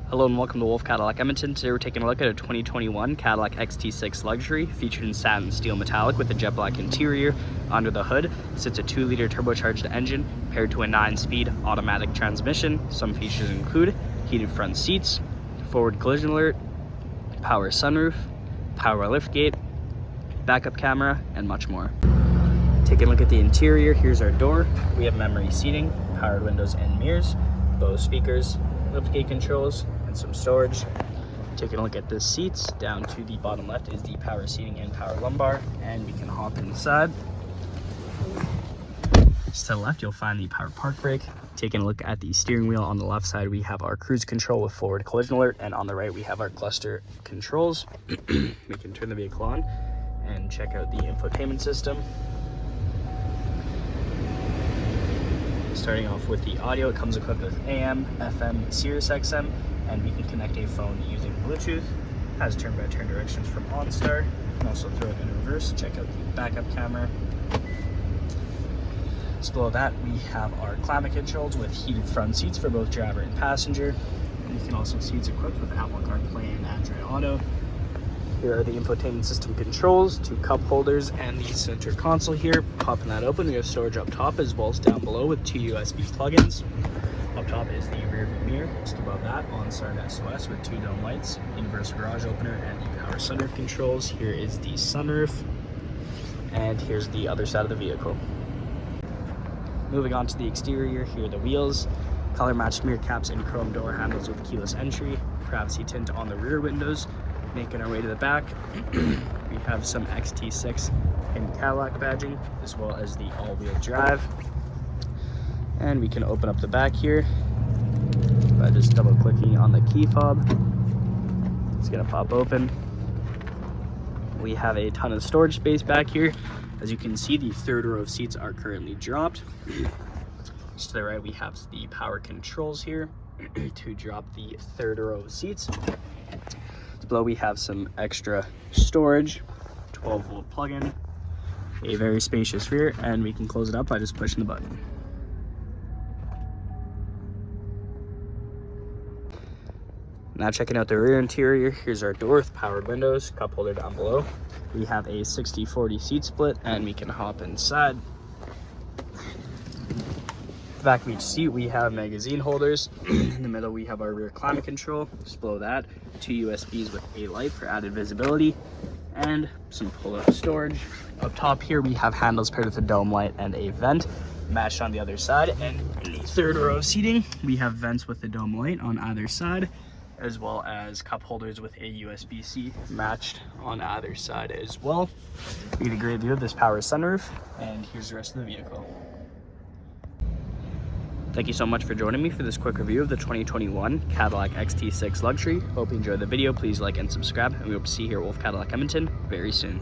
Hello and welcome to Wolfe Cadillac Edmonton. Today we're taking a look at a 2021 Cadillac XT6 Luxury featured in Satin Steel Metallic with a jet black interior. Under the hood sits a 2-liter turbocharged engine paired to a 9-speed automatic transmission. Some features include heated front seats, forward collision alert, power sunroof, power liftgate, backup camera, and much more. Taking a look at the interior, here's our door. We have memory seating, powered windows and mirrors, Bose speakers, liftgate controls, and some storage. Taking a look at the seats, down to the bottom left is the power seating and power lumbar, and we can hop inside. Just to the left, you'll find the power park brake. Taking a look at the steering wheel, on the left side we have our cruise control with forward collision alert, and on the right we have our cluster controls. We can turn the vehicle on and check out the infotainment system. Starting off with the audio, it comes equipped with AM, FM, Sirius XM, and we can connect a phone using Bluetooth. Has turn-by-turn directions from OnStar. You can also throw it in reverse. Check out the backup camera. So below that, we have our climate controls with heated front seats for both driver and passenger. And you can also see it's equipped with Apple CarPlay and Android Auto. Here are the infotainment system controls, 2 cup holders, and the center console here. Popping that open, we have storage up top as well as down below with 2 USB plugins. Up top is the rear view mirror. Just above that, OnStar and SOS with 2 dome lights, universal garage opener, and the power sunroof controls. Here is the sunroof, and here's the other side of the vehicle. Moving on to the exterior, here are the wheels, color matched mirror caps and chrome door handles with keyless entry, privacy tint on the rear windows. Making our way to the back, we have some XT6 and Cadillac badging, as well as the all-wheel drive. And we can open up the back here by just double-clicking on the key fob. It's gonna pop open. We have a ton of storage space back here. As you can see, the 3rd row of seats are currently dropped. Just to the right, we have the power controls here to drop the 3rd row of seats. Below we have some extra storage, 12-volt plug-in, a very spacious rear, and we can close it up by just pushing the button. Now checking out the rear interior, here's our door with powered windows, cup holder down below. We have a 60-40 seat split, and we can hop inside. The back of each seat we have magazine holders. In the middle we have our rear climate control. Just below that, 2 USBs with a light for added visibility, and some pull-out storage. Up top here we have handles paired with a dome light and a vent matched on the other side. And in the 3rd row of seating we have vents with the dome light on either side, as well as cup holders with a USB-C matched on either side as well. We get a great view of this power sunroof, and here's the rest of the vehicle. Thank you so much for joining me for this quick review of the 2021 Cadillac XT6 Luxury. Hope you enjoyed the video. Please like and subscribe, and we hope to see you here at Wolfe Cadillac Edmonton very soon.